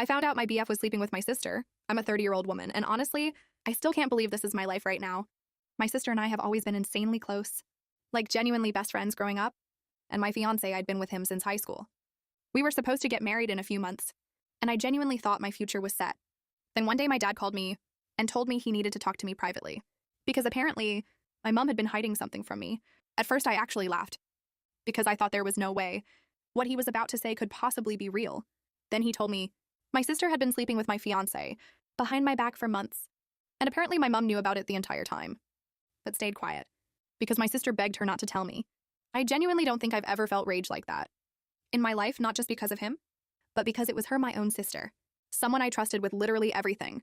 I found out my BF was sleeping with my sister. I'm a 30-year-old woman, and honestly, I still can't believe this is my life right now. My sister and I have always been insanely close, like genuinely best friends growing up, and my fiancé, I'd been with him since high school. We were supposed to get married in a few months, and I genuinely thought my future was set. Then one day my dad called me and told me he needed to talk to me privately, because apparently my mom had been hiding something from me. At first I actually laughed, because I thought there was no way what he was about to say could possibly be real. Then he told me my sister had been sleeping with my fiancé behind my back for months, and apparently my mom knew about it the entire time, but stayed quiet, because my sister begged her not to tell me. I genuinely don't think I've ever felt rage like that in my life, not just because of him, but because it was her, my own sister, someone I trusted with literally everything.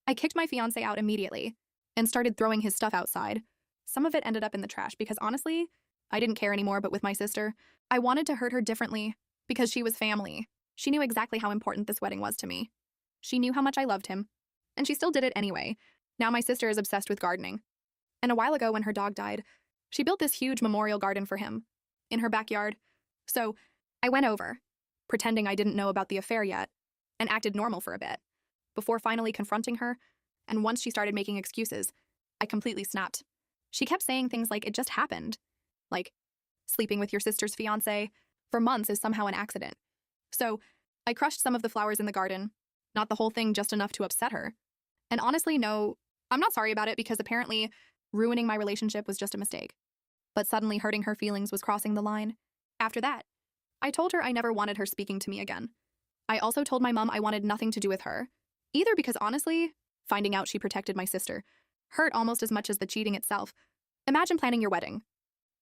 I kicked my fiancé out immediately and started throwing his stuff outside. Some of it ended up in the trash because honestly, I didn't care anymore, but with my sister, I wanted to hurt her differently because she was family. She knew exactly how important this wedding was to me. She knew how much I loved him, and she still did it anyway. Now my sister is obsessed with gardening. And a while ago when her dog died, she built this huge memorial garden for him in her backyard. So I went over, pretending I didn't know about the affair yet, and acted normal for a bit, before finally confronting her, and once she started making excuses, I completely snapped. She kept saying things like it just happened, like sleeping with your sister's fiancé for months is somehow an accident. So I crushed some of the flowers in the garden, not the whole thing, just enough to upset her. And honestly, no, I'm not sorry about it because apparently ruining my relationship was just a mistake. But suddenly hurting her feelings was crossing the line. After that, I told her I never wanted her speaking to me again. I also told my mom I wanted nothing to do with her, either because honestly, finding out she protected my sister hurt almost as much as the cheating itself. Imagine planning your wedding,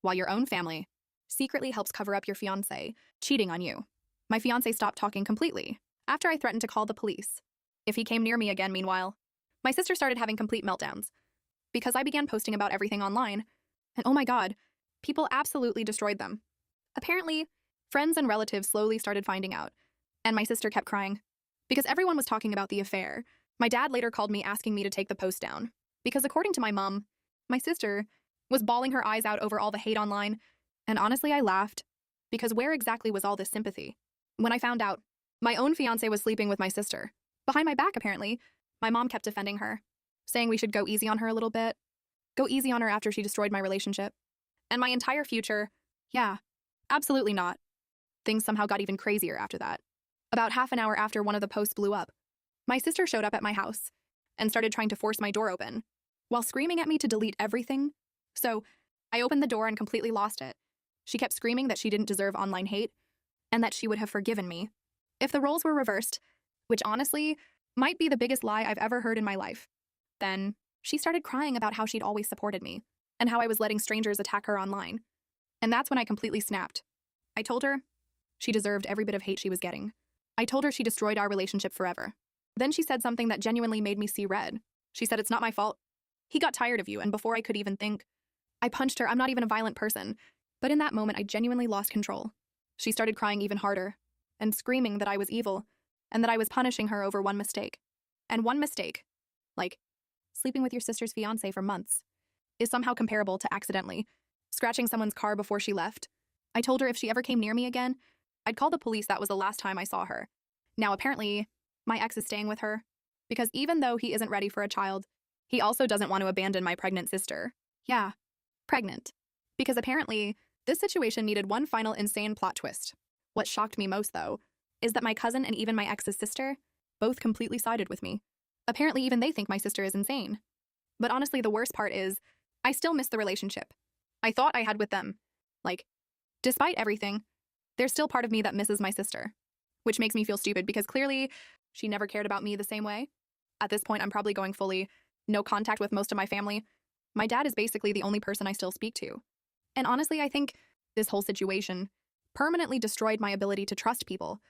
while your own family secretly helps cover up your fiancé cheating on you. My fiancé stopped talking completely after I threatened to call the police if he came near me again. Meanwhile, my sister started having complete meltdowns because I began posting about everything online, and oh my god, people absolutely destroyed them. Apparently, friends and relatives slowly started finding out, and my sister kept crying because everyone was talking about the affair. My dad later called me asking me to take the post down because according to my mom, my sister was bawling her eyes out over all the hate online, and honestly I laughed because where exactly was all this sympathy? When I found out my own fiancé was sleeping with my sister, behind my back apparently, my mom kept defending her, saying we should go easy on her a little bit, go easy on her after she destroyed my relationship. And my entire future, yeah, absolutely not. Things somehow got even crazier after that. About half an hour after one of the posts blew up, my sister showed up at my house and started trying to force my door open, while screaming at me to delete everything. So I opened the door and completely lost it. She kept screaming that she didn't deserve online hate and that she would have forgiven me if the roles were reversed, which honestly might be the biggest lie I've ever heard in my life. Then she started crying about how she'd always supported me and how I was letting strangers attack her online. And that's when I completely snapped. I told her she deserved every bit of hate she was getting. I told her she destroyed our relationship forever. Then she said something that genuinely made me see red. She said, "It's not my fault. He got tired of you," and before I could even think, I punched her. I'm not even a violent person. But in that moment, I genuinely lost control. She started crying even harder and screaming that I was evil and that I was punishing her over one mistake. And one mistake, like sleeping with your sister's fiancé for months, is somehow comparable to accidentally scratching someone's car before she left. I told her if she ever came near me again, I'd call the police. That was the last time I saw her. Now apparently, my ex is staying with her because even though he isn't ready for a child, he also doesn't want to abandon my pregnant sister. Yeah, pregnant. Because apparently, this situation needed one final insane plot twist. What shocked me most, though, is that my cousin and even my ex's sister both completely sided with me. Apparently, even they think my sister is insane. But honestly, the worst part is, I still miss the relationship I thought I had with them. Like, despite everything, there's still part of me that misses my sister, which makes me feel stupid because clearly she never cared about me the same way. At this point, I'm probably going fully no contact with most of my family. My dad is basically the only person I still speak to. And honestly, I think this whole situation permanently destroyed my ability to trust people.